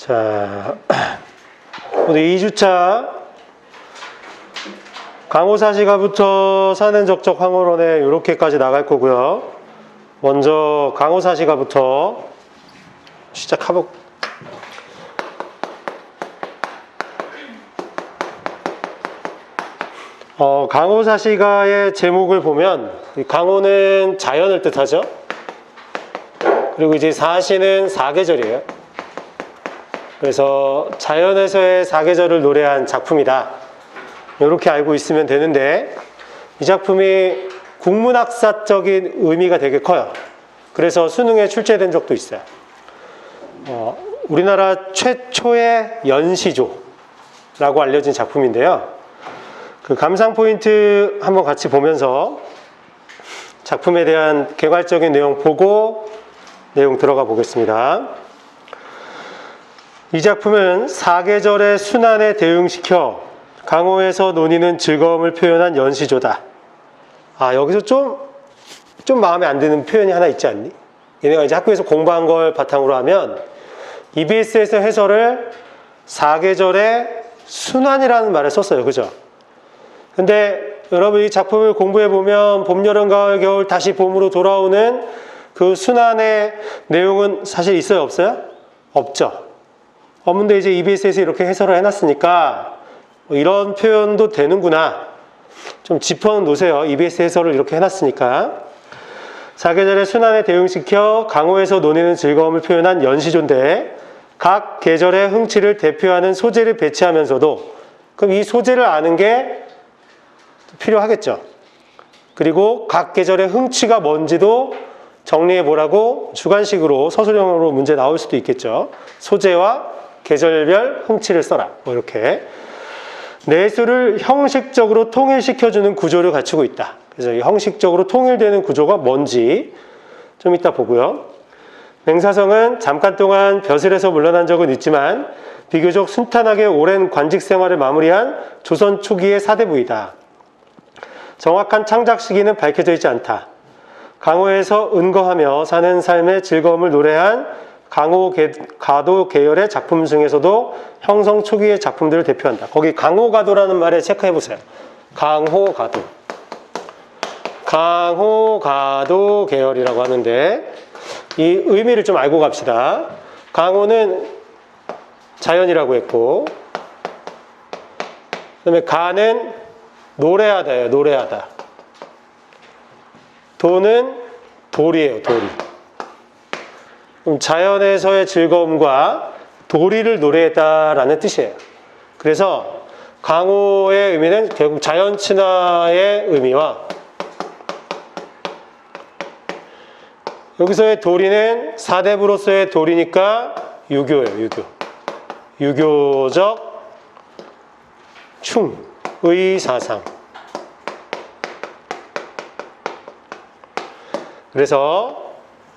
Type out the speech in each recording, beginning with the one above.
자, 오늘 2주차 강호사시가부터 사는 적적 황홀원에 이렇게까지 나갈 거고요. 먼저 강호사시가부터 시작하고 강호사시가의 제목을 보면 강호는 자연을 뜻하죠. 그리고 이제 사시는 사계절이에요. 그래서 자연에서의 사계절을 노래한 작품이다. 이렇게 알고 있으면 되는데 이 작품이 국문학사적인 의미가 되게 커요. 그래서 수능에 출제된 적도 있어요. 우리나라 최초의 연시조라고 알려진 작품인데요. 그 감상 포인트 한번 같이 보면서 작품에 대한 개괄적인 내용 보고 내용 들어가 보겠습니다. 이 작품은 사계절의 순환에 대응시켜 강호에서 논의는 즐거움을 표현한 연시조다. 여기서 좀 마음에 안 드는 표현이 하나 있지 않니? 얘네가 이제 학교에서 공부한 걸 바탕으로 하면 EBS에서 해설을 사계절의 순환이라는 말을 썼어요. 그죠? 근데 여러분 이 작품을 공부해 보면 봄, 여름, 가을, 겨울 다시 봄으로 돌아오는 그 순환의 내용은 사실 있어요? 없어요? 없죠. 없는데 이제 EBS에서 이렇게 해설을 해놨으니까 이런 표현도 되는구나. 좀 짚어 놓으세요. EBS 해설을 이렇게 해놨으니까. 사계절의 순환에 대응시켜 강호에서 논의는 즐거움을 표현한 연시조인데 각 계절의 흥취를 대표하는 소재를 배치하면서도 그럼 이 소재를 아는 게 필요하겠죠. 그리고 각 계절의 흥취가 뭔지도 정리해 보라고 주관식으로 서술형으로 문제 나올 수도 있겠죠. 소재와 계절별 흥취를 써라. 뭐 이렇게. 내수를 형식적으로 통일시켜주는 구조를 갖추고 있다. 그래서 이 형식적으로 통일되는 구조가 뭔지 좀 이따 보고요. 맹사성은 잠깐 동안 벼슬에서 물러난 적은 있지만 비교적 순탄하게 오랜 관직 생활을 마무리한 조선 초기의 사대부이다. 정확한 창작 시기는 밝혀져 있지 않다. 강호에서 은거하며 사는 삶의 즐거움을 노래한 가도 계열의 작품 중에서도 형성 초기의 작품들을 대표한다. 거기 강호가도라는 말에 체크해 보세요. 강호가도. 강호가도 계열이라고 하는데 이 의미를 좀 알고 갑시다. 강호는 자연이라고 했고 그다음에 가는 노래하다예요. 노래하다. 도는 도리예요. 도리. 그럼 자연에서의 즐거움과 도리를 노래했다라는 뜻이에요. 그래서 강호의 의미는 결국 자연 친화의 의미와 여기서의 도리는 사대부로서의 도리니까 유교예요. 유교. 유교적 충의 사상. 그래서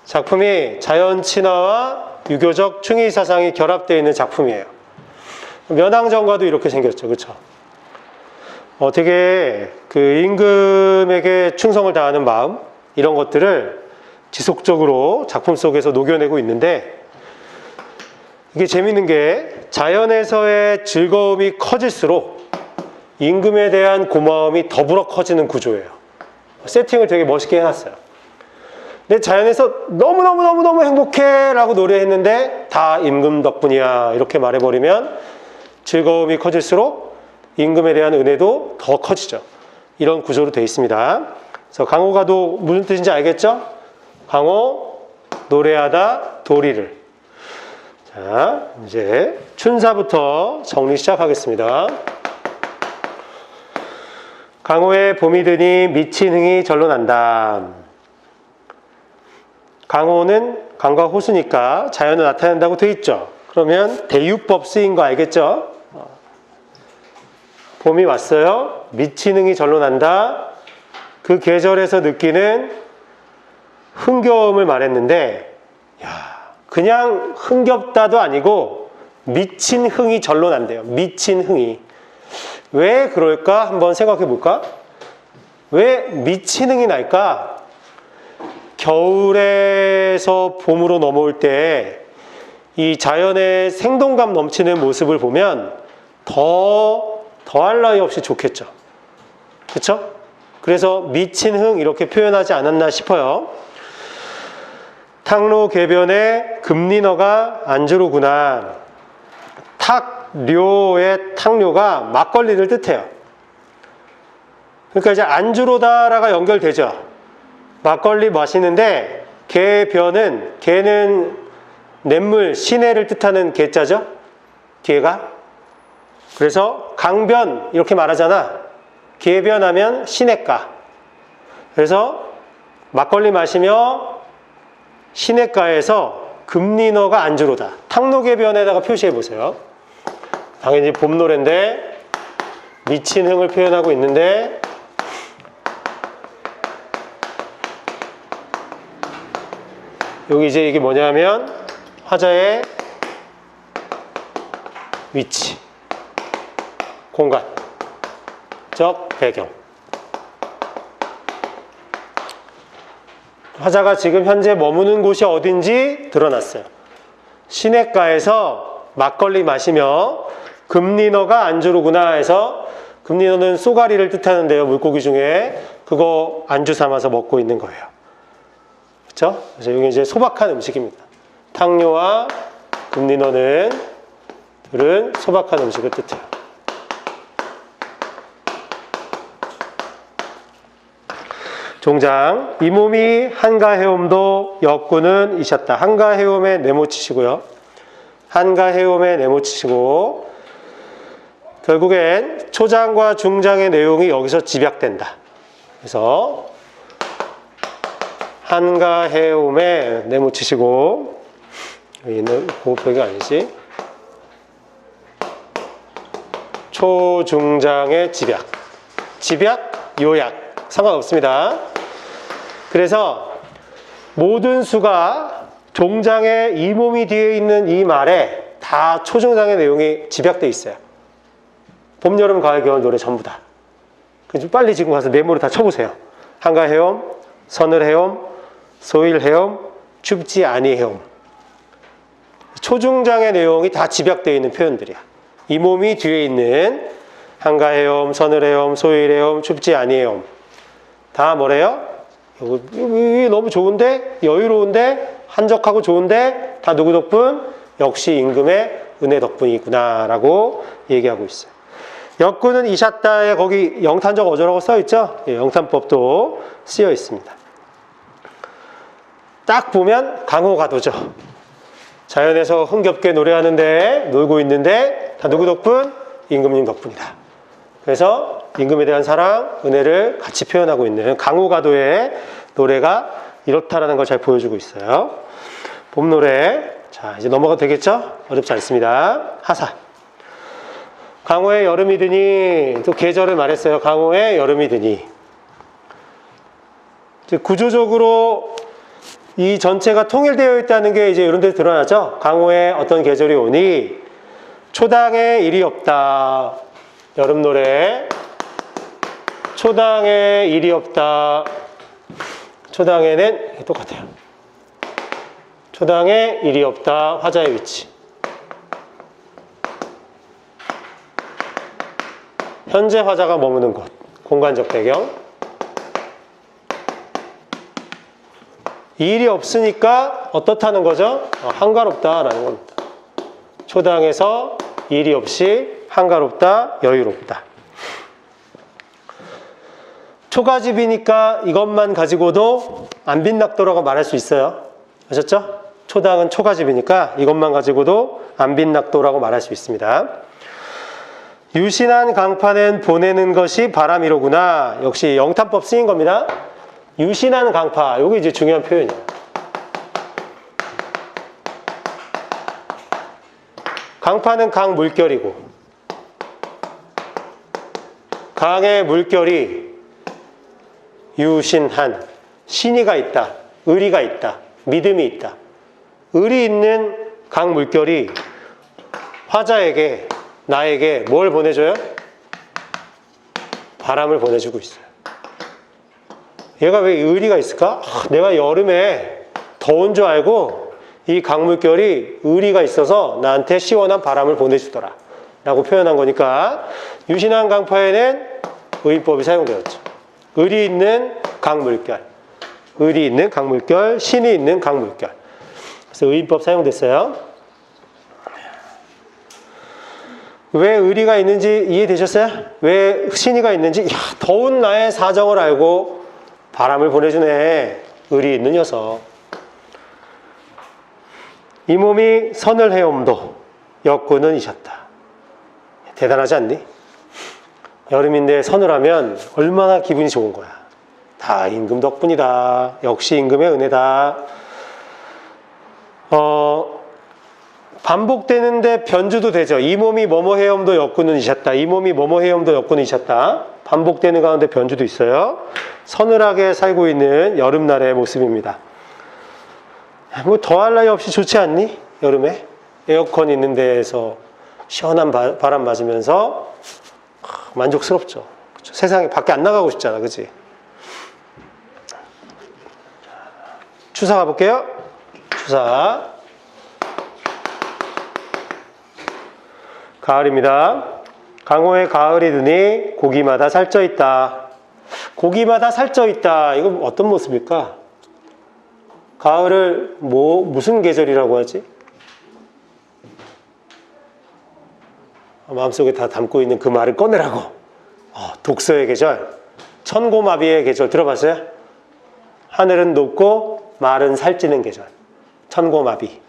작품이 자연 친화와 유교적 충의 사상이 결합되어 있는 작품이에요. 면왕정과도 이렇게 생겼죠. 그렇죠? 되게 그 임금에게 충성을 다하는 마음 이런 것들을 지속적으로 작품 속에서 녹여내고 있는데 이게 재밌는 게 자연에서의 즐거움이 커질수록 임금에 대한 고마움이 더불어 커지는 구조예요. 세팅을 되게 멋있게 해놨어요. 근데 자연에서 너무너무 행복해 라고 노래했는데 다 임금 덕분이야 이렇게 말해버리면 즐거움이 커질수록 임금에 대한 은혜도 더 커지죠. 이런 구조로 되어 있습니다. 그래서 강호가도 무슨 뜻인지 알겠죠? 강호, 노래하다, 도리를. 자, 이제 춘사부터 정리 시작하겠습니다. 강호에 봄이 드니 미친 흥이 절로 난다. 강호는 강과 호수니까 자연을 나타낸다고 되어 있죠. 그러면 대유법 쓰인 거 알겠죠? 봄이 왔어요. 미친 흥이 절로 난다. 그 계절에서 느끼는 흥겨움을 말했는데 그냥 흥겹다도 아니고 미친 흥이 절로 난대요. 미친 흥이. 왜 그럴까? 한번 생각해 볼까? 왜 미친 흥이 날까? 겨울에서 봄으로 넘어올 때 이 자연의 생동감 넘치는 모습을 보면 더할 나위 없이 좋겠죠. 그렇죠? 그래서 미친 흥 이렇게 표현하지 않았나 싶어요. 탕로궤변에 금린어가 안주로구나. 탁료의 탕료가 막걸리를 뜻해요. 그러니까 이제 안주로다라가 연결되죠. 막걸리 마시는데 개는 냇물, 시내를 뜻하는 개자죠. 개가. 그래서 강변 이렇게 말하잖아. 개변하면 시냇가. 그래서 막걸리 마시며 시냇가에서 금린어가 안주로다. 탕로개변에다가 표시해 보세요. 당연히 봄 노래인데 미친 흥을 표현하고 있는데 여기 이제 이게 뭐냐면 화자의 위치, 공간적 배경. 화자가 지금 현재 머무는 곳이 어딘지 드러났어요. 시냇가에서 막걸리 마시며 금린어가 안주로구나 해서 금린어는 쏘가리를 뜻하는데요. 물고기 중에 그거 안주 삼아서 먹고 있는 거예요. 그렇죠? 그래서 이게 이제 소박한 음식입니다. 탕료와 금린어는 둘은 소박한 음식을 뜻해요. 종장, 이 몸이 한가해옴도 역군은 이셨다. 한가해옴에 네모치시고요. 한가해옴에 네모치시고 결국엔 초장과 중장의 내용이 여기서 집약된다. 그래서 한가해옴에 네모치시고 여기는 고급벽이 아니지. 초중장의 집약, 요약 상관없습니다. 그래서 모든 수가 종장의 이 몸이 뒤에 있는 이 말에 다 초중장의 내용이 집약되어 있어요. 봄, 여름, 가을, 겨울 노래 전부 다. 그래서 빨리 지금 가서 메모를 다 쳐보세요. 한가해옴, 서늘해옴, 소일해옴, 춥지 아니해옴. 초중장의 내용이 다 집약되어 있는 표현들이야. 이 몸이 뒤에 있는 한가해옴, 서늘해옴, 소일해옴, 춥지 아니해옴. 다 뭐래요? 여기 너무 좋은데, 여유로운데, 한적하고 좋은데 다 누구 덕분? 역시 임금의 은혜 덕분이구나 라고 얘기하고 있어요. 역군은 이셨다에 거기 영탄적 어조라고 써있죠? 예, 영탄법도 쓰여 있습니다. 딱 보면 강호가도죠. 자연에서 흥겹게 노래하는데 놀고 있는데 다 누구 덕분? 임금님 덕분이다. 그래서 임금에 대한 사랑, 은혜를 같이 표현하고 있는 강호가도의 노래가 이렇다라는 걸 잘 보여주고 있어요. 봄 노래. 자, 이제 넘어가도 되겠죠? 어렵지 않습니다. 하사. 강호의 여름이 드니, 또 계절을 말했어요. 강호의 여름이 드니. 구조적으로 이 전체가 통일되어 있다는 게 이제 이런 데 드러나죠. 강호의 어떤 계절이 오니 초당에 일이 없다. 여름 노래. 초당에 일이 없다. 초당에는 똑같아요. 초당에 일이 없다. 화자의 위치. 현재 화자가 머무는 곳. 공간적 배경. 일이 없으니까 어떻다는 거죠? 한가롭다라는 겁니다. 초당에서 일이 없이 한가롭다, 여유롭다. 초가집이니까 이것만 가지고도 안빈낙도라고 말할 수 있어요. 아셨죠? 초당은 초가집이니까 이것만 가지고도 안빈낙도라고 말할 수 있습니다. 유신한 강파는 보내는 것이 바람이로구나. 역시 영탄법 쓰인 겁니다. 유신한 강파, 이게 이제 중요한 표현이에요. 강파는 강 물결이고 강의 물결이 유신한, 신의가 있다, 의리가 있다, 믿음이 있다. 의리 있는 강 물결이 화자에게, 나에게 뭘 보내줘요? 바람을 보내주고 있어요. 얘가 왜 의리가 있을까? 내가 여름에 더운 줄 알고 이 강물결이 의리가 있어서 나한테 시원한 바람을 보내주더라 라고 표현한 거니까 유신한 강파에는 의인법이 사용되었죠. 의리 있는 강물결, 의리 있는 강물결, 신이 있는 강물결. 그래서 의인법 사용됐어요. 왜 의리가 있는지 이해되셨어요? 왜 신이가 있는지? 야, 더운 나의 사정을 알고 바람을 보내주네. 의리 있는 녀석. 이 몸이 선을 해옴도 역군은 이셨다. 대단하지 않니? 여름인데 선을 하면 얼마나 기분이 좋은 거야. 다 임금 덕분이다. 역시 임금의 은혜다. 반복되는데 변주도 되죠. 이 몸이 뭐뭐 해엄도 역군은 이셨다. 이 몸이 뭐뭐 해엄도 역군은 이셨다. 반복되는 가운데 변주도 있어요. 서늘하게 살고 있는 여름날의 모습입니다. 뭐 더할 나위 없이 좋지 않니? 여름에 에어컨 있는 데에서 시원한 바람 맞으면서 만족스럽죠. 그렇죠? 세상에 밖에 안 나가고 싶잖아, 그치? 추사 가볼게요. 추사. 가을입니다. 강호에 가을이 드니 고기마다 살쪄 있다. 고기마다 살쪄 있다. 이거 어떤 모습일까? 가을을 무슨 계절이라고 하지? 마음속에 다 담고 있는 그 말을 꺼내라고. 독서의 계절, 천고마비의 계절 들어봤어요? 하늘은 높고 말은 살찌는 계절, 천고마비.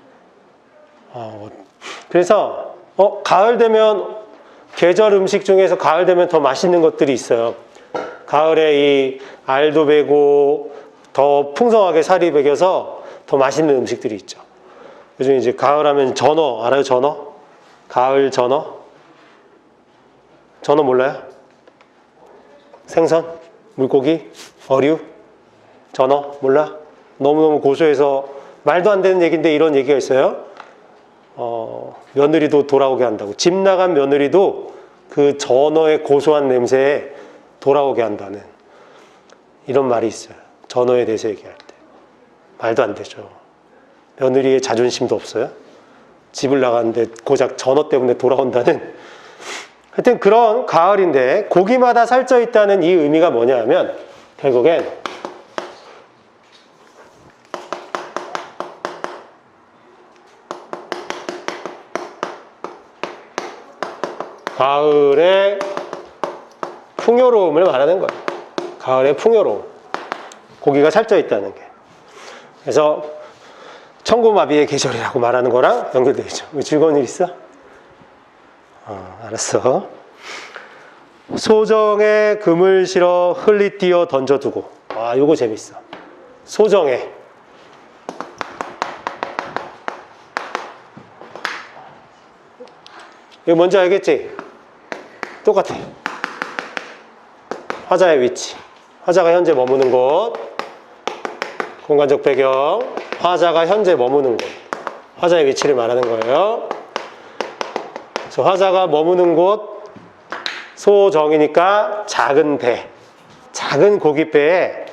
그래서 가을 되면 계절 음식 중에서 가을 되면 더 맛있는 것들이 있어요. 가을에 이 알도 배고 더 풍성하게 살이 배겨서 더 맛있는 음식들이 있죠. 요즘 이제 가을 하면 전어 알아요? 전어? 가을 전어? 전어 몰라요? 생선? 물고기? 어류? 전어? 몰라? 너무너무 고소해서 말도 안 되는 얘기인데 이런 얘기가 있어요. 며느리도 돌아오게 한다고. 집 나간 며느리도 그 전어의 고소한 냄새에 돌아오게 한다는 이런 말이 있어요. 전어에 대해서 얘기할 때. 말도 안 되죠. 며느리의 자존심도 없어요. 집을 나갔는데 고작 전어 때문에 돌아온다는. 하여튼 그런 가을인데 고기마다 살쪄 있다는 이 의미가 뭐냐 하면 결국엔 가을의 풍요로움을 말하는 거예요. 가을의 풍요로움. 고기가 살쪄 있다는 게. 그래서 천고마비의 계절이라고 말하는 거랑 연결되어 있죠. 즐거운 일 있어? 알았어. 소정에 금을 실어 흘리띄어 던져두고. 요거 재밌어. 소정에. 이거 뭔지 알겠지? 똑같아. 화자의 위치. 화자가 현재 머무는 곳. 공간적 배경. 화자가 현재 머무는 곳. 화자의 위치를 말하는 거예요. 그래서 화자가 머무는 곳 소정이니까 작은 배, 작은 고깃배에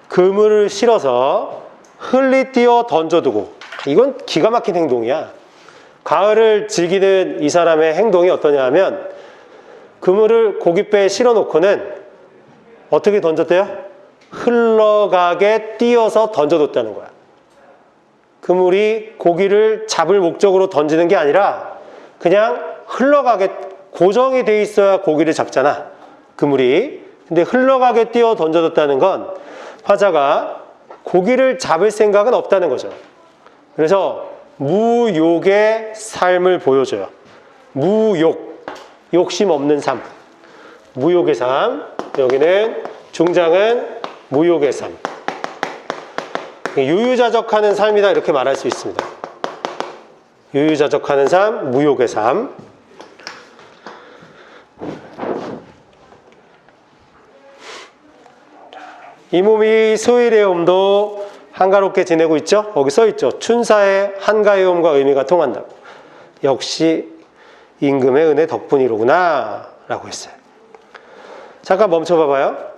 그물을 실어서 흘리띄어 던져두고. 이건 기가 막힌 행동이야. 가을을 즐기는 이 사람의 행동이 어떠냐 하면 그물을 고깃배에 실어놓고는 어떻게 던졌대요? 흘러가게 띄어서 던져뒀다는 거야. 그물이 고기를 잡을 목적으로 던지는 게 아니라 그냥 흘러가게, 고정이 돼 있어야 고기를 잡잖아, 그물이. 근데 흘러가게 띄어 던져뒀다는 건 화자가 고기를 잡을 생각은 없다는 거죠. 그래서 무욕의 삶을 보여줘요. 무욕, 욕심 없는 삶. 무욕의 삶. 여기는 중장은 무욕의 삶. 유유자적하는 삶이다 이렇게 말할 수 있습니다. 유유자적하는 삶, 무욕의 삶. 이 몸이 수일해옴도 한가롭게 지내고 있죠? 거기 써있죠. 춘사의 한가해옴과 의미가 통한다고. 역시 임금의 은혜 덕분이로구나 라고 했어요. 잠깐 멈춰봐봐요.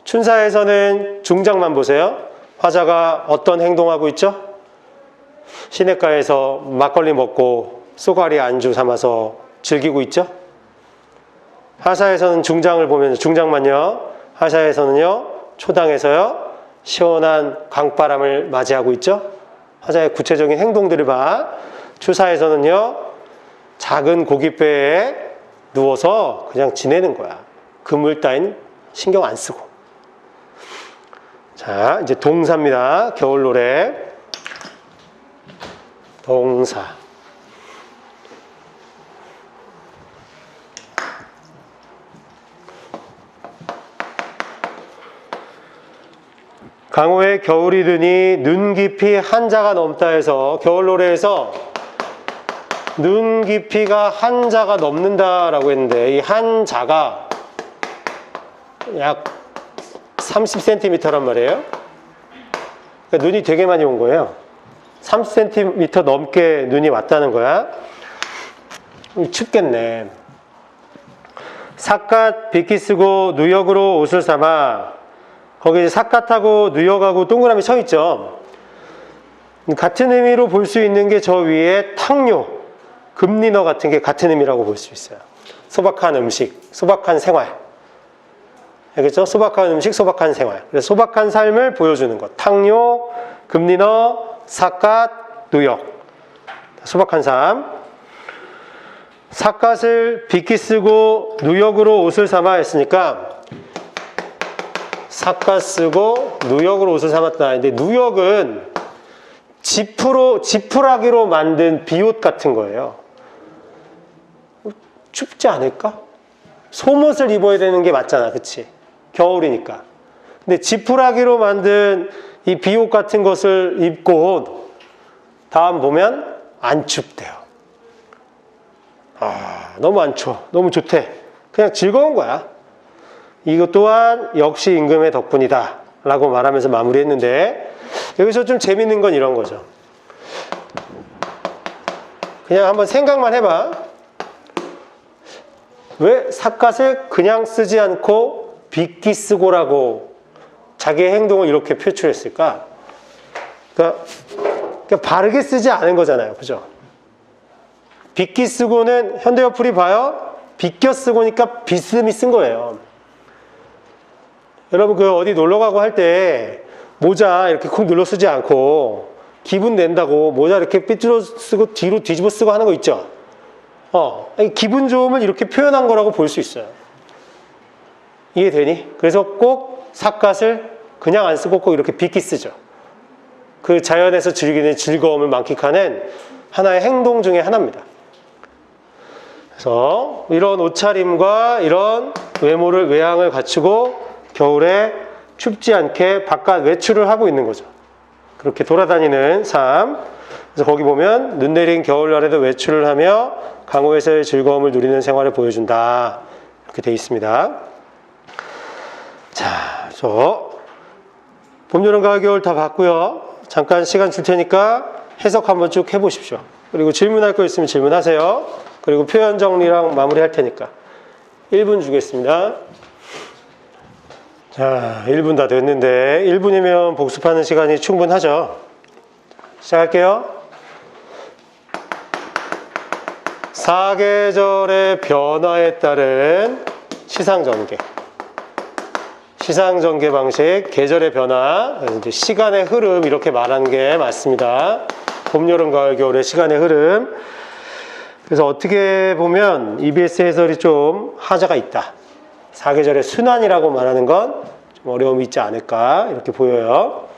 춘사에서는 중장만 보세요. 화자가 어떤 행동하고 있죠? 시냇가에서 막걸리 먹고 쏘가리 안주 삼아서 즐기고 있죠. 하사에서는 중장을 보면서, 중장만요, 하사에서는요 초당에서요 시원한 강바람을 맞이하고 있죠. 하사의 구체적인 행동들을 봐. 추사에서는요 작은 고깃배에 누워서 그냥 지내는 거야. 그물 따윈 신경 안 쓰고. 자, 이제 동사입니다. 겨울 노래. 동사. 강호의 겨울이 드니 눈 깊이 한자가 넘다 해서 겨울 노래에서 눈 깊이가 한자가 넘는다라고 했는데 이 한자가 약 30cm란 말이에요. 그러니까 눈이 되게 많이 온 거예요. 30cm 넘게 눈이 왔다는 거야. 춥겠네. 삿갓 빗기 쓰고 누역으로 옷을 삼아. 거기 삿갓하고 누역하고 동그라미 쳐 있죠. 같은 의미로 볼 수 있는 게 저 위에 탕료, 금리너 같은 게 같은 의미라고 볼 수 있어요. 소박한 음식, 소박한 생활. 알겠죠? 소박한 음식, 소박한 생활. 그래서 소박한 삶을 보여주는 것. 탕료, 금리너, 삿갓, 누역. 소박한 삶. 삿갓을 빗기 쓰고 누역으로 옷을 삼아 했으니까 삿갓 쓰고 누역으로 옷을 삼았다. 근데 누역은 지푸라기로 만든 비옷 같은 거예요. 춥지 않을까? 속옷을 입어야 되는 게 맞잖아, 그치? 겨울이니까. 근데 지푸라기로 만든 이 비옷 같은 것을 입고 다음 보면 안 춥대요. 아, 너무 안 추워. 너무 좋대. 그냥 즐거운 거야. 이것 또한 역시 임금의 덕분이다 라고 말하면서 마무리했는데 여기서 좀 재밌는 건 이런 거죠. 그냥 한번 생각만 해봐. 왜 삿갓을 그냥 쓰지 않고 빗기 쓰고라고 자기의 행동을 이렇게 표출했을까? 그러니까 바르게 쓰지 않은 거잖아요. 그죠? 빗기 쓰고는 현대어플이 봐요. 빗겨 쓰고니까 비스듬히 쓴 거예요. 여러분 그 어디 놀러 가고 할 때 모자 이렇게 콕 눌러 쓰지 않고 기분 낸다고 모자 이렇게 삐뚤어 쓰고 뒤로 뒤집어 쓰고 하는 거 있죠? 기분 좋음을 이렇게 표현한 거라고 볼 수 있어요. 이해되니? 그래서 꼭 삿갓을 그냥 안 쓰고 꼭 이렇게 빗기 쓰죠. 그 자연에서 즐기는 즐거움을 만끽하는 하나의 행동 중에 하나입니다. 그래서 이런 옷차림과 이런 외양을 갖추고 겨울에 춥지 않게 바깥 외출을 하고 있는 거죠. 그렇게 돌아다니는 삶. 그래서 거기 보면 눈 내린 겨울날에도 외출을 하며 강호에서의 즐거움을 누리는 생활을 보여준다. 이렇게 되어 있습니다. 자, 봄, 여름, 가을, 겨울 다 봤고요. 잠깐 시간 줄 테니까 해석 한번 쭉 해보십시오. 그리고 질문할 거 있으면 질문하세요. 그리고 표현 정리랑 마무리할 테니까 1분 주겠습니다. 자, 1분 다 됐는데 1분이면 복습하는 시간이 충분하죠. 시작할게요. 사계절의 변화에 따른 시상전개. 시상전개 방식, 계절의 변화, 이제 시간의 흐름 이렇게 말하는 게 맞습니다. 봄, 여름, 가을, 겨울의 시간의 흐름. 그래서 어떻게 보면 EBS 해설이 좀 하자가 있다. 사계절의 순환이라고 말하는 건 좀 어려움이 있지 않을까 이렇게 보여요.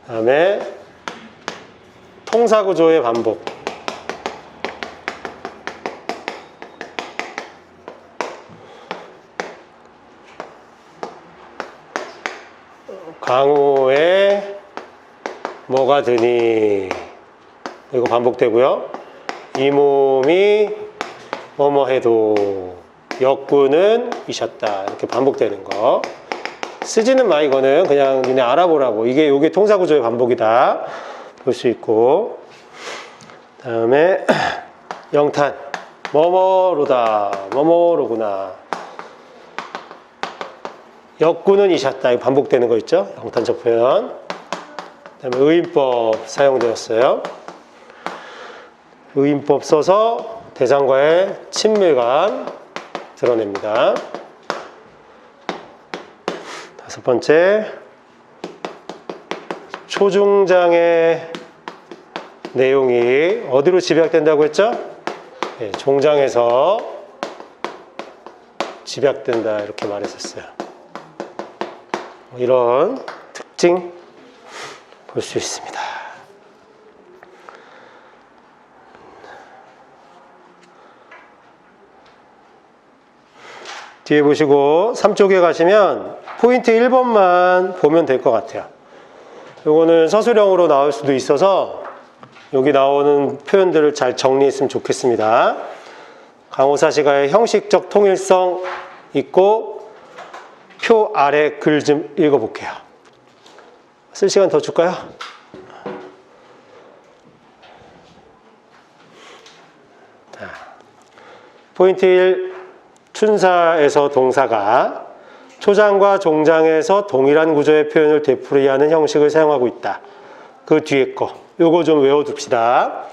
그 다음에 통사구조의 반복. 강호에 뭐가 드니 이거 반복되고요. 이 몸이 뭐뭐 해도 역군은 이셨다 이렇게 반복되는 거. 쓰지는 마. 이거는 그냥 니네 알아보라고. 이게 통사구조의 반복이다 볼 수 있고. 다음에 영탄 뭐뭐로다 뭐뭐로구나. 역군은 이셨다. 이거 반복되는 거 있죠? 영탄적 표현. 그 다음에 의인법 사용되었어요. 의인법 써서 대상과의 친밀감 드러냅니다. 다섯 번째, 초중장의 내용이 어디로 집약된다고 했죠? 네, 종장에서 집약된다 이렇게 말했었어요. 이런 특징 볼 수 있습니다. 뒤에 보시고 3쪽에 가시면 포인트 1번만 보면 될 것 같아요. 요거는 서술형으로 나올 수도 있어서 여기 나오는 표현들을 잘 정리했으면 좋겠습니다. 강호사시가의 형식적 통일성 있고 표 아래 글 좀 읽어볼게요. 쓸 시간 더 줄까요? 자, 포인트 1, 춘사에서 동사가 초장과 종장에서 동일한 구조의 표현을 되풀이하는 형식을 사용하고 있다. 그 뒤에 거 요거 좀 외워둡시다.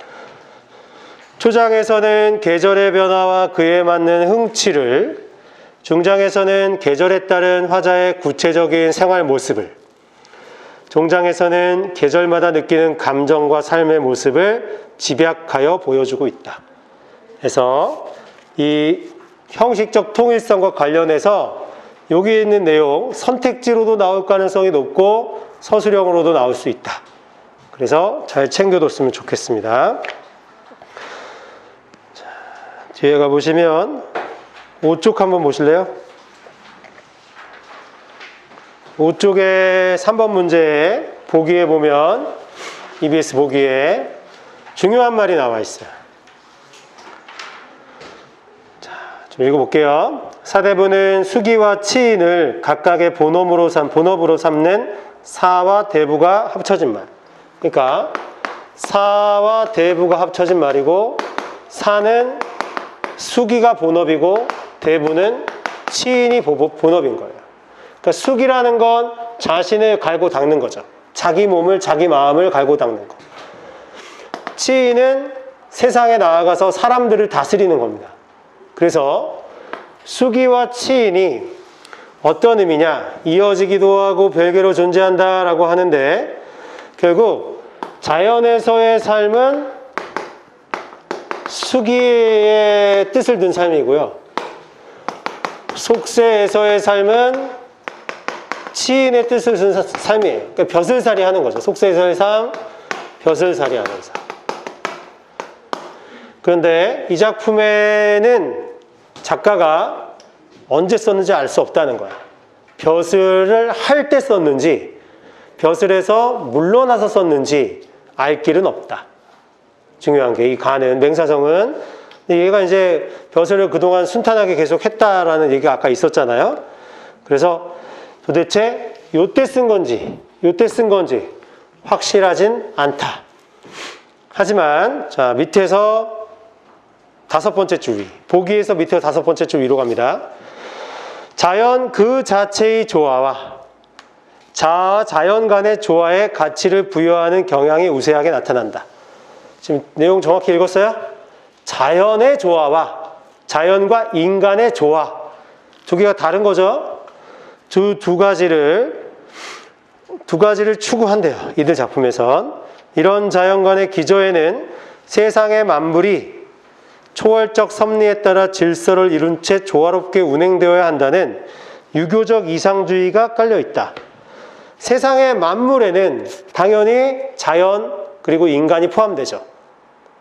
초장에서는 계절의 변화와 그에 맞는 흥취를, 중장에서는 계절에 따른 화자의 구체적인 생활 모습을, 종장에서는 계절마다 느끼는 감정과 삶의 모습을 집약하여 보여주고 있다. 그래서 이 형식적 통일성과 관련해서 여기 있는 내용 선택지로도 나올 가능성이 높고 서술형으로도 나올 수 있다. 그래서 잘 챙겨뒀으면 좋겠습니다. 자, 뒤에 가보시면 5쪽 한번 보실래요? 5쪽에 3번 문제 보기에 보면 EBS 보기에 중요한 말이 나와 있어요. 자, 좀 읽어볼게요. 사대부는 수기와 치인을 각각의 본업으로 삼는 사와 대부가 합쳐진 말. 그러니까 사와 대부가 합쳐진 말이고, 사는 수기가 본업이고 대부는 치인이 본업인 거예요. 그러니까 수기라는 건 자신을 갈고 닦는 거죠. 자기 몸을, 자기 마음을 갈고 닦는 거. 치인은 세상에 나아가서 사람들을 다스리는 겁니다. 그래서 수기와 치인이 어떤 의미냐? 이어지기도 하고 별개로 존재한다라고 하는데, 결국 자연에서의 삶은 수기의 뜻을 둔 삶이고요. 속세에서의 삶은 치인의 뜻을 둔 삶이에요. 그러니까 벼슬살이 하는 거죠. 속세에서의 삶, 벼슬살이 하는 삶. 그런데 이 작품에는 작가가 언제 썼는지 알 수 없다는 거야. 벼슬을 할 때 썼는지, 벼슬에서 물러나서 썼는지 알 길은 없다. 중요한 게, 이 가는 맹사성은 얘가 이제 벼슬을 그동안 순탄하게 계속 했다라는 얘기가 아까 있었잖아요. 그래서 도대체 요때 쓴 건지 요때 쓴 건지 확실하진 않다. 하지만 자, 밑에서 다섯 번째 줄 위, 보기에서 밑에서 다섯 번째 줄 위로 갑니다. 자연 그 자체의 조화와 자아 자연 간의 조화에 가치를 부여하는 경향이 우세하게 나타난다. 지금 내용 정확히 읽었어요? 자연의 조화와 자연과 인간의 조화, 두 개가 다른 거죠. 두 가지를 추구한대요. 이들 작품에선. 이런 자연 간의 기저에는 세상의 만물이 초월적 섭리에 따라 질서를 이룬 채 조화롭게 운행되어야 한다는 유교적 이상주의가 깔려 있다. 세상의 만물에는 당연히 자연 그리고 인간이 포함되죠.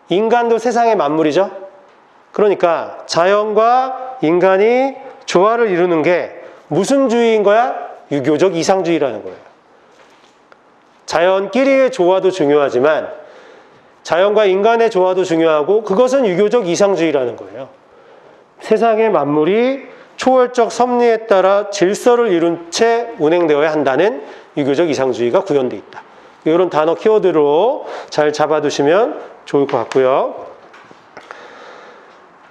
인간도 세상의 만물이죠. 그러니까 자연과 인간이 조화를 이루는 게 무슨 주의인 거야? 유교적 이상주의라는 거예요. 자연끼리의 조화도 중요하지만 자연과 인간의 조화도 중요하고, 그것은 유교적 이상주의라는 거예요. 세상의 만물이 초월적 섭리에 따라 질서를 이룬 채 운행되어야 한다는 유교적 이상주의가 구현되어 있다. 이런 단어 키워드로 잘 잡아두시면 좋을 것 같고요.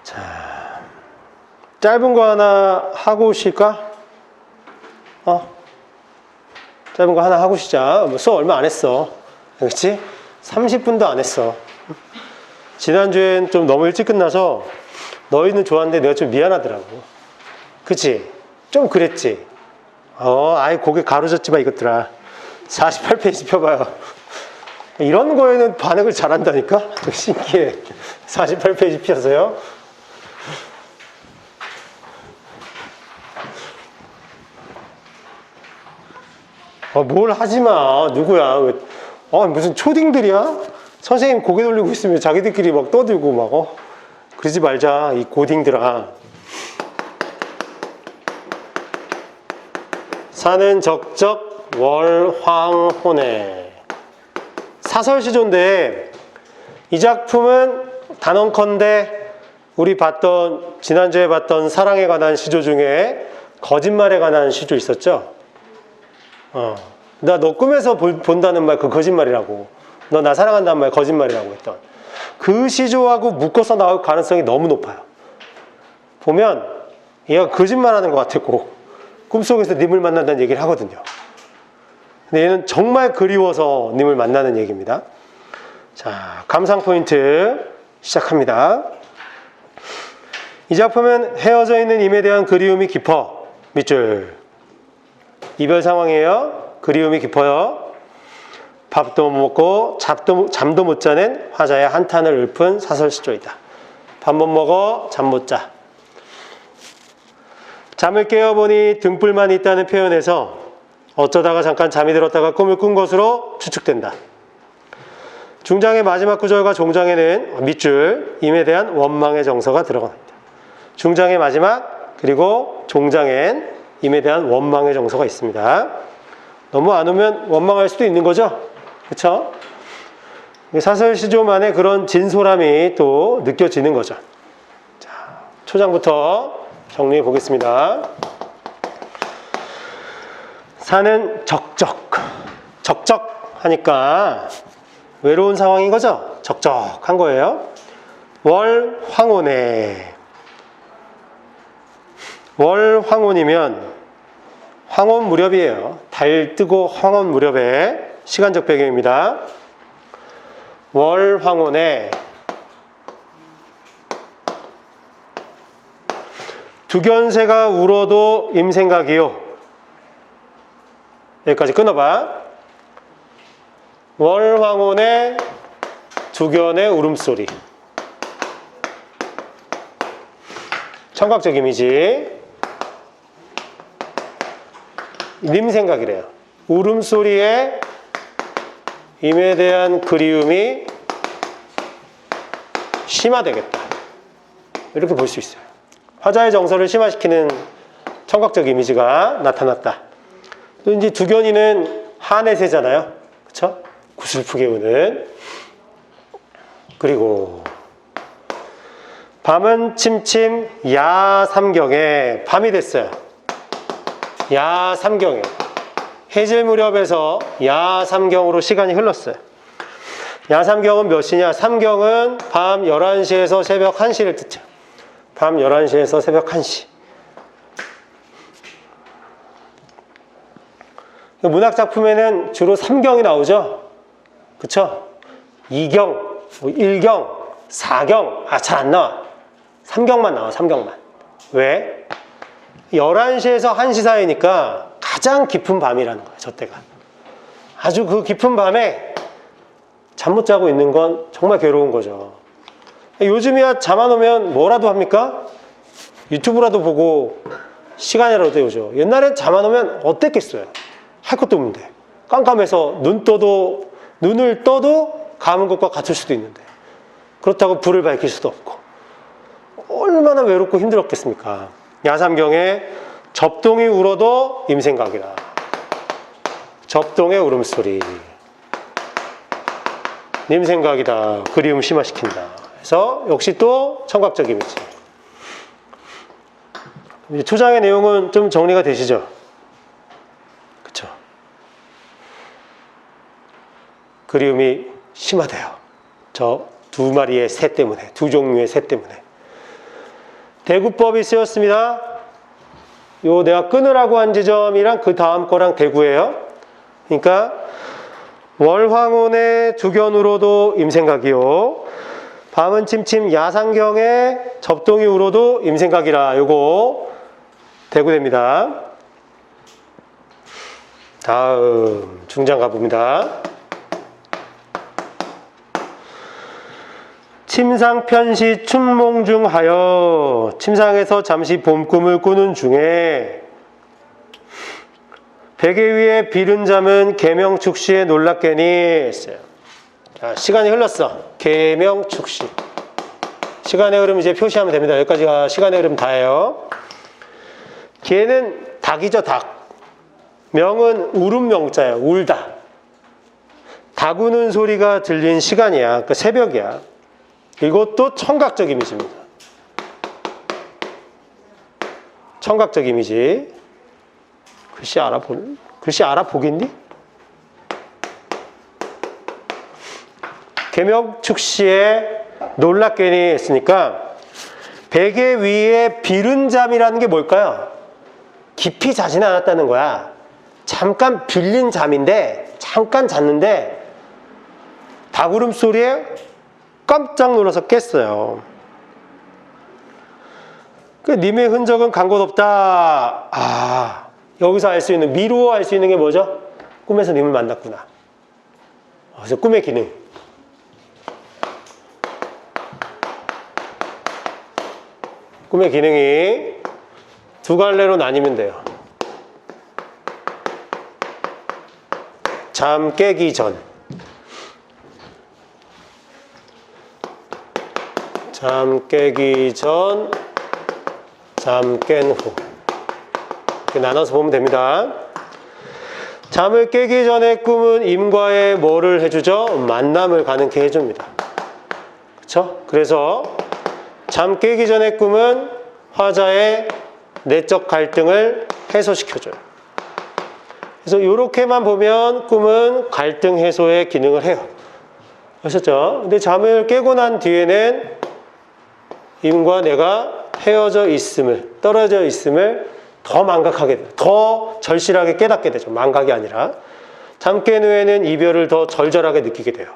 자, 짧은 거 하나 하고 오실까? 짧은 거 하나 하고 시작. 수업 얼마 안 했어. 그렇지? 30분도 안 했어. 지난주엔 좀 너무 일찍 끝나서 너희는 좋았는데 내가 좀 미안하더라고. 그치? 좀 그랬지? 아이 고개 가로젓지마 이것들아. 48페이지 펴봐요. 이런 거에는 반응을 잘한다니까? 좀 신기해. 48페이지 펴서요. 뭘 하지마. 누구야? 무슨 초딩들이야? 선생님 고개 돌리고 있으면 자기들끼리 막 떠들고 막 그러지 말자 이 고딩들아. 사는 적적 월황혼에. 사설시조인데 이 작품은 단언컨대 우리 지난주에 봤던 사랑에 관한 시조 중에 거짓말에 관한 시조 있었죠? 나 너 꿈에서 본다는 말 그 거짓말이라고. 너 나 사랑한다는 말 거짓말이라고 했던 그 시조하고 묶어서 나올 가능성이 너무 높아요. 보면 얘가 거짓말하는 것 같았고 꿈속에서 님을 만난다는 얘기를 하거든요. 근데 얘는 정말 그리워서 님을 만나는 얘기입니다. 자, 감상 포인트 시작합니다. 이 작품은 헤어져 있는 님에 대한 그리움이 깊어. 밑줄. 이별 상황이에요. 그리움이 깊어요. 밥도 못 먹고 잠도 못 자는 화자의 한탄을 읊은 사설시조이다. 밥 못 먹어 잠 못 자. 잠을 깨어보니 등불만 있다는 표현에서 어쩌다가 잠깐 잠이 들었다가 꿈을 꾼 것으로 추측된다. 중장의 마지막 구절과 종장에는 밑줄 임에 대한 원망의 정서가 들어갑니다. 중장의 마지막 그리고 종장엔 임에 대한 원망의 정서가 있습니다. 너무 안 오면 원망할 수도 있는 거죠. 그렇죠? 사설시조만의 그런 진솔함이 또 느껴지는 거죠. 자, 초장부터 정리해 보겠습니다. 사는 적적 하니까 외로운 상황인 거죠. 적적한 거예요. 월황혼에. 월황혼이면 황혼 무렵이에요. 달 뜨고 황혼 무렵의 시간적 배경입니다. 월황혼에 두견새가 울어도 임생각이요. 여기까지 끊어봐. 월황혼에 두견의 울음소리. 청각적 이미지. 님 생각이래요. 울음소리에 임에 대한 그리움이 심화되겠다. 이렇게 볼 수 있어요. 화자의 정서를 심화시키는 청각적 이미지가 나타났다. 또 이제 두견이는 하내세잖아요. 그쵸? 구슬프게 우는. 그리고 밤은 침침 야삼경에 밤이 됐어요. 야삼경에 해질 무렵에서 야삼경으로 시간이 흘렀어요. 야삼경은 몇 시냐? 삼경은 밤 11시에서 새벽 1시를 뜻해요. 밤 11시에서 새벽 1시. 문학작품에는 주로 3경이 나오죠. 그쵸? 2경, 1경, 4경. 잘 안 나와. 3경만 나와, 3경만. 왜? 11시에서 1시 사이니까 가장 깊은 밤이라는 거예요, 저 때가. 아주 그 깊은 밤에 잠 못 자고 있는 건 정말 괴로운 거죠. 요즘이야 잠 안 오면 뭐라도 합니까? 유튜브라도 보고 시간이라도 때우죠. 옛날엔 잠 안 오면 어땠겠어요? 할 것도 없는데. 깜깜해서 눈을 떠도 감은 것과 같을 수도 있는데. 그렇다고 불을 밝힐 수도 없고. 얼마나 외롭고 힘들었겠습니까? 야삼경에 접동이 울어도 임생각이라. 접동의 울음소리. 님 생각이다. 그리움 심화시킨다. 그래서 역시 또 청각적 이미지. 초장의 내용은 좀 정리가 되시죠? 그쵸? 그리움이 심화돼요. 저 두 마리의 새 때문에, 두 종류의 새 때문에. 대구법이 쓰였습니다. 요 내가 끊으라고 한 지점이랑 그 다음 거랑 대구예요. 그러니까 월황혼의 두견으로도 임생각이요. 밤은 침침 야상경에 접동이 울어도 임생각이라. 요거 대구됩니다. 다음 중장 가봅니다. 침상편시 춘몽중하여 침상에서 잠시 봄꿈을 꾸는 중에 베개 위에 비른 잠은 계명축시에 놀랍게니 했어요. 자, 시간이 흘렀어. 계명축시. 시간의 흐름 이제 표시하면 됩니다. 여기까지가 시간의 흐름 다예요. 개는 닭이죠, 닭. 명은 울음명자예요. 울다. 닭 우는 소리가 들린 시간이야. 그러니까 새벽이야. 이것도 청각적 이미지입니다. 청각적 이미지. 글씨 알아보겠니? 계명축시에 놀랍게니 했으니까 베개 위에 비른 잠이라는 게 뭘까요? 깊이 자진 않았다는 거야. 잠깐 빌린 잠인데 잠깐 잤는데 닭 울음소리에 깜짝 놀라서 깼어요. 님의 흔적은 간 곳 없다. 여기서 알 수 있는, 미루어 알 수 있는 게 뭐죠? 꿈에서 님을 만났구나. 그래서 꿈의 기능. 꿈의 기능이 두 갈래로 나뉘면 돼요. 잠 깨기 전, 잠 깨기 전, 잠 깬 후. 이렇게 나눠서 보면 됩니다. 잠을 깨기 전에 꿈은 임과의 뭐를 해주죠? 만남을 가능케 해줍니다. 그렇죠? 그래서 잠 깨기 전의 꿈은 화자의 내적 갈등을 해소시켜줘요. 그래서 이렇게만 보면 꿈은 갈등 해소의 기능을 해요. 아셨죠? 근데 잠을 깨고 난 뒤에는 임과 내가 헤어져 있음을, 떨어져 있음을 더 망각하게 돼요. 더 절실하게 깨닫게 되죠. 망각이 아니라. 잠 깬 후에는 이별을 더 절절하게 느끼게 돼요.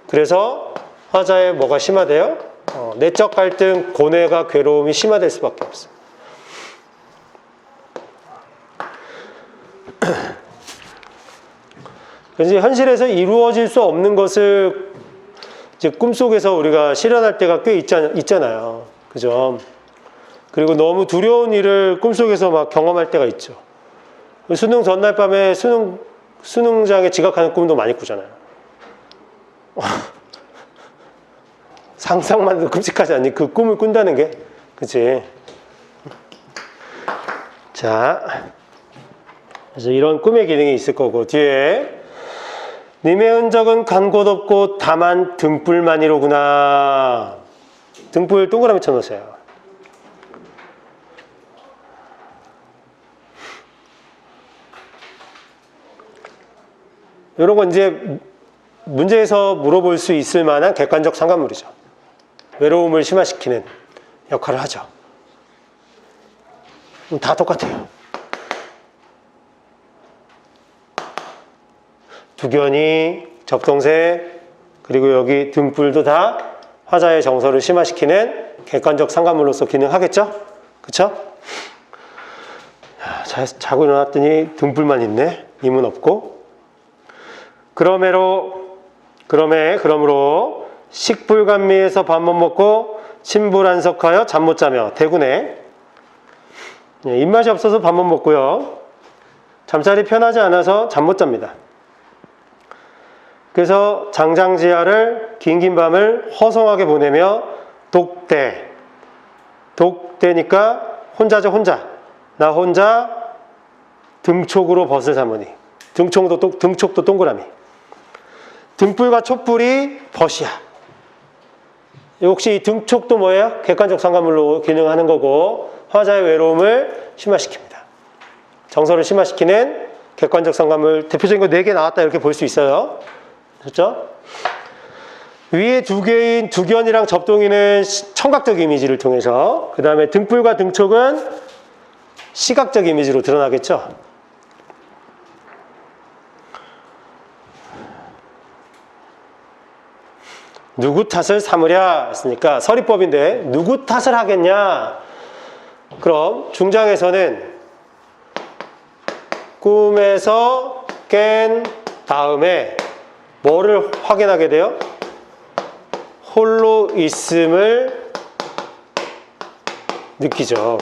그래서 화자의 뭐가 심화돼요? 내적 갈등, 고뇌가, 괴로움이 심화될 수밖에 없어요. 그래서 현실에서 이루어질 수 없는 것을 이제 꿈속에서 우리가 실현할 때가 꽤 있잖아요. 그죠? 그리고 너무 두려운 일을 꿈속에서 막 경험할 때가 있죠. 수능 전날 밤에 수능장에 지각하는 꿈도 많이 꾸잖아요. 상상만 해도 끔찍하지 않니? 그 꿈을 꾼다는 게. 그치? 자, 그래서 이런 꿈의 기능이 있을 거고, 뒤에 님의 흔적은 간 곳 없고 다만 등불만이로구나. 등불 동그라미 쳐놓으세요. 이런 건 이제 문제에서 물어볼 수 있을 만한 객관적 상관물이죠. 외로움을 심화시키는 역할을 하죠. 다 똑같아요. 두견이, 접동새, 그리고 여기 등불도 다 화자의 정서를 심화시키는 객관적 상관물로서 기능하겠죠? 그쵸? 자고 일어났더니 등불만 있네. 임은 없고. 그러므로 식불간미에서 밥 못 먹고 신불안석하여 잠 못 자며. 대구네. 입맛이 없어서 밥 못 먹고요. 잠자리 편하지 않아서 잠 못 잡니다. 그래서 장장지하를 긴긴 밤을 허송하게 보내며 독대니까 혼자죠. 혼자. 나 혼자 등촉으로 벗을 삼으니. 등촉도 동그라미. 등불과 촛불이 벗이야. 역시 이 등촉도 뭐예요? 객관적 상관물로 기능하는 거고, 화자의 외로움을 심화시킵니다. 정서를 심화시키는 객관적 상관물, 대표적인 거 4개 나왔다 이렇게 볼 수 있어요. 그렇죠? 위에 두 개인 두견이랑 접동이는 청각적 이미지를 통해서, 그 다음에 등불과 등촉은 시각적 이미지로 드러나겠죠? 누구 탓을 삼으랴 했으니까 서리법인데 누구 탓을 하겠냐? 그럼 중장에서는 꿈에서 깬 다음에 뭐를 확인하게 돼요? 홀로 있음을 느끼죠.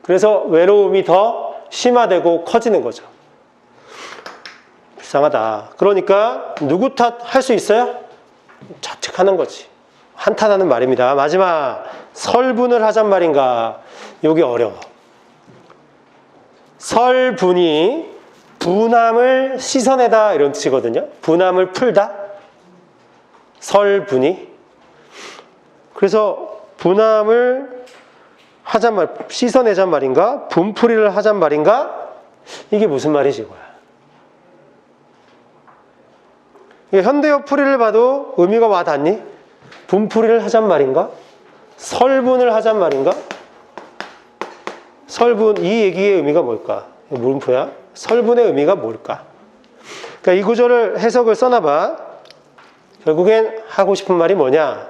그래서 외로움이 더 심화되고 커지는 거죠. 불쌍하다. 그러니까 누구 탓 할 수 있어요? 자책하는 거지. 한탄하는 말입니다. 마지막 설분을 하잔 말인가? 요게 어려워. 설분이 분함을 씻어내다 이런 뜻이거든요. 분함을 풀다. 설분이. 그래서 분함을 하잔 말, 씻어내잔 말인가? 분풀이를 하잔 말인가? 이게 무슨 말이지 이거야. 현대어 풀이를 봐도 의미가 와 닿니? 분풀이를 하잔 말인가? 설분을 하잔 말인가? 설분, 이 얘기의 의미가 뭘까? 물음표야. 설분의 의미가 뭘까? 그러니까 이 구절을 해석을 써놔봐. 결국엔 하고 싶은 말이 뭐냐?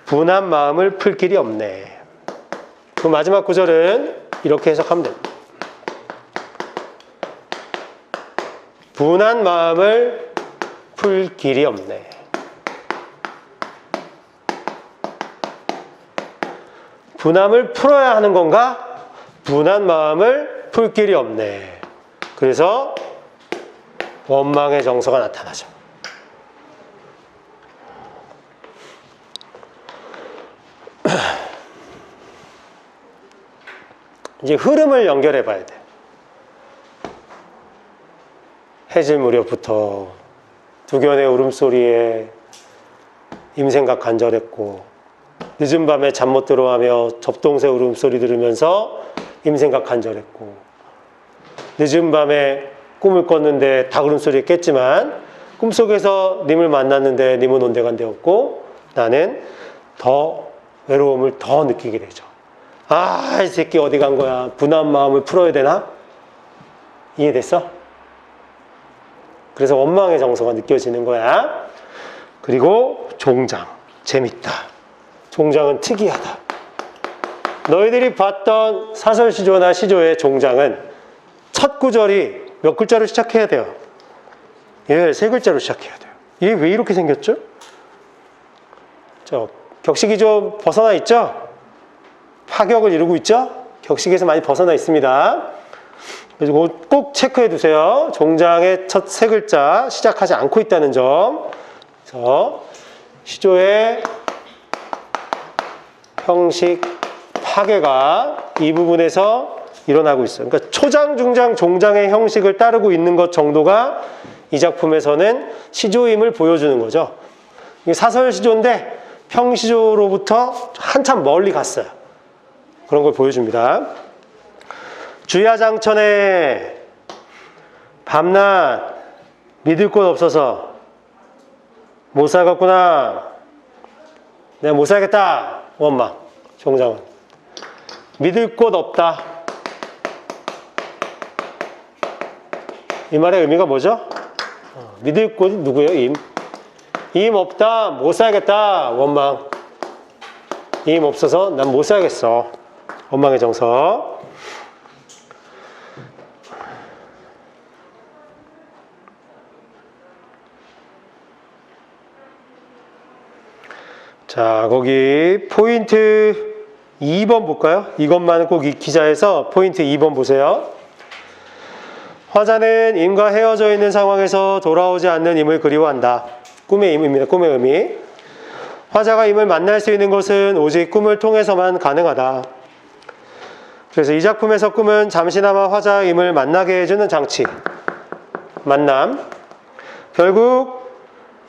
분한 마음을 풀 길이 없네. 그 마지막 구절은 이렇게 해석하면 됩니다. 분한 마음을 풀 길이 없네. 분함을 풀어야 하는 건가? 분한 마음을 풀 길이 없네. 그래서 원망의 정서가 나타나죠. 이제 흐름을 연결해 봐야 돼. 해질 무렵부터 두견의 울음소리에 임생각 간절했고 늦은 밤에 잠 못 들어하며 접동새 울음소리 들으면서 임생각 간절했고 늦은 밤에 꿈을 꿨는데 닭 울음소리에 깼지만 꿈속에서 님을 만났는데 님은 온데간데없고 나는 더 외로움을 더 느끼게 되죠. 아, 이 새끼 어디 간 거야? 분한 마음을 풀어야 되나? 이해됐어? 그래서 원망의 정서가 느껴지는 거야. 그리고 종장, 재밌다. 종장은 특이하다. 너희들이 봤던 사설시조나 시조의 종장은 첫 구절이 몇 글자로 시작해야 돼요? 예, 3글자로 시작해야 돼요. 얘 왜 이렇게 생겼죠? 격식이 좀 벗어나 있죠? 파격을 이루고 있죠? 격식에서 많이 벗어나 있습니다. 그리고 꼭 체크해 두세요. 종장의 첫 3글자 시작하지 않고 있다는 점. 그래서 시조의 형식 파괴가 이 부분에서 일어나고 있어요. 그러니까 초장, 중장, 종장의 형식을 따르고 있는 것 정도가 이 작품에서는 시조임을 보여주는 거죠. 이게 사설 시조인데 평시조로부터 한참 멀리 갔어요. 그런 걸 보여줍니다. 주야장천에 밤낮 믿을 곳 없어서 못 살겠구나. 내가 못 살겠다. 원망. 종장은 믿을 곳 없다. 이 말의 의미가 뭐죠? 믿을 곳이 누구예요? 임 없다. 못 살겠다. 원망. 임 없어서 난 못 살겠어. 원망의 정서. 자, 거기 포인트 2번 볼까요? 이것만은 꼭 기자에서 포인트 2번 보세요. 화자는 임과 헤어져 있는 상황에서 돌아오지 않는 임을 그리워한다. 꿈의 임입니다. 꿈의 의미. 화자가 임을 만날 수 있는 것은 오직 꿈을 통해서만 가능하다. 그래서 이 작품에서 꿈은 잠시나마 화자의 임을 만나게 해주는 장치. 만남. 결국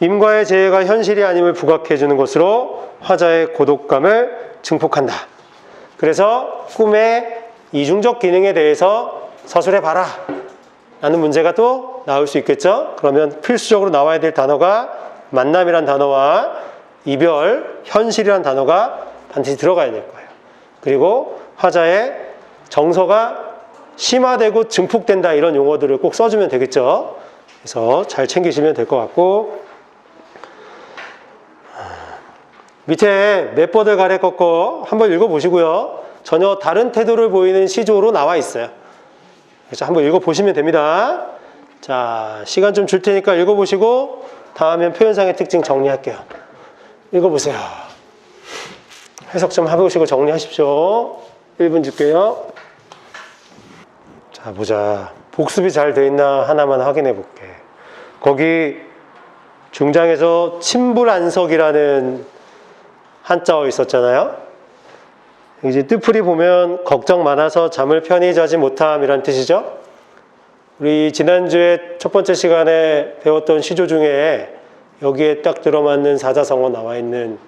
임과의 재해가 현실이 아님을 부각해주는 것으로 화자의 고독감을 증폭한다. 그래서 꿈의 이중적 기능에 대해서 서술해봐라 라는 문제가 또 나올 수 있겠죠. 그러면 필수적으로 나와야 될 단어가 만남이란 단어와 이별, 현실이란 단어가 반드시 들어가야 될 거예요. 그리고 화자의 정서가 심화되고 증폭된다 이런 용어들을 꼭 써주면 되겠죠. 그래서 잘 챙기시면 될 것 같고 밑에 맷버들 가래 꺾어 한번 읽어보시고요. 전혀 다른 태도를 보이는 시조로 나와 있어요. 그래서 한번 읽어보시면 됩니다. 자, 시간 좀 줄 테니까 읽어보시고 다음엔 표현상의 특징 정리할게요. 읽어보세요. 해석 좀 해보시고 정리하십시오. 1분 줄게요. 자, 보자. 복습이 잘 돼 있나 하나만 확인해 볼게. 거기 중장에서 침불안석이라는 한자어 있었잖아요. 이제 뜻풀이 보면 걱정 많아서 잠을 편히 자지 못함이란 뜻이죠. 우리 지난주에 첫 번째 시간에 배웠던 시조 중에 여기에 딱 들어맞는 사자성어 나와 있는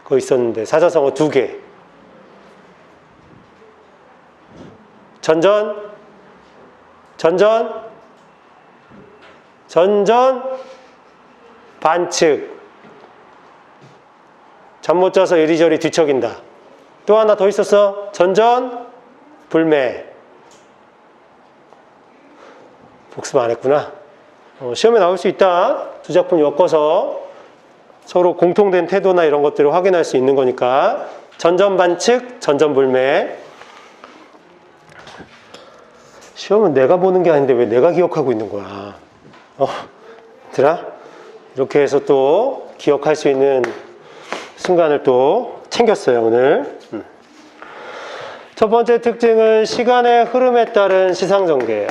거 있었는데 사자성어 2개. 전전, 반측. 잠 못 자서 이리저리 뒤척인다. 또 하나 더 있었어. 전전, 불매. 복습 안 했구나. 시험에 나올 수 있다. 두 작품 엮어서 서로 공통된 태도나 이런 것들을 확인할 수 있는 거니까. 전전반측, 전전불매. 시험은 내가 보는 게 아닌데 왜 내가 기억하고 있는 거야. 얘들아, 이렇게 해서 또 기억할 수 있는 순간을 또 챙겼어요, 오늘. 첫 번째 특징은 시간의 흐름에 따른 시상전개예요.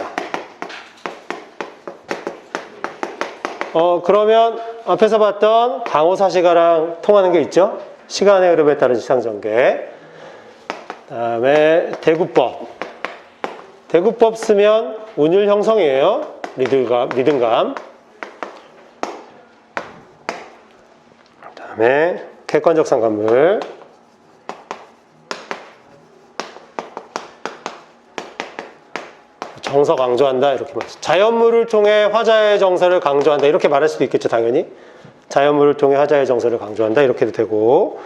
그러면 앞에서 봤던 강호사시가랑 통하는 게 있죠? 시간의 흐름에 따른 시상전개. 다음에 대구법. 대구법 쓰면 운율 형성이에요. 리듬감. 다음에 객관적 상관물. 정서 강조한다 이렇게 말했죠. 자연물을 통해 화자의 정서를 강조한다 이렇게 말할 수도 있겠죠. 당연히 자연물을 통해 화자의 정서를 강조한다 이렇게 해도 되고.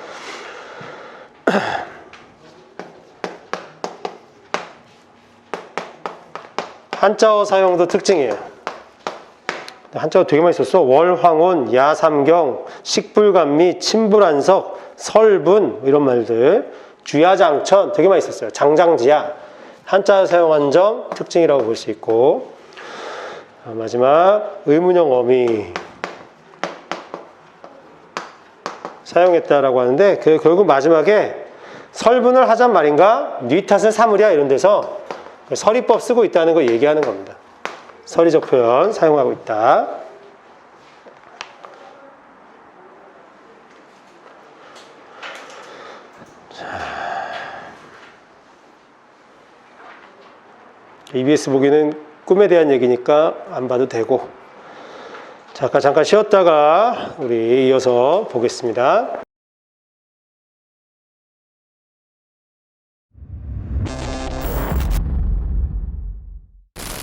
한자어 사용도 특징이에요. 한자어 되게 많이 썼어. 월황혼, 야삼경, 식불감미, 침불안석, 설분 이런 말들. 쥐야장천 되게 많이 썼어요. 장장지야. 한자 사용한 점 특징이라고 볼 수 있고. 마지막 의문형 어미 사용했다라고 하는데 결국 마지막에 설분을 하잔 말인가? 네 탓을 삼으랴 이런 데서 서리법 쓰고 있다는 거 얘기하는 겁니다. 서리적 표현 사용하고 있다. EBS 보기는 꿈에 대한 얘기니까 안 봐도 되고. 잠깐 쉬었다가 우리 이어서 보겠습니다.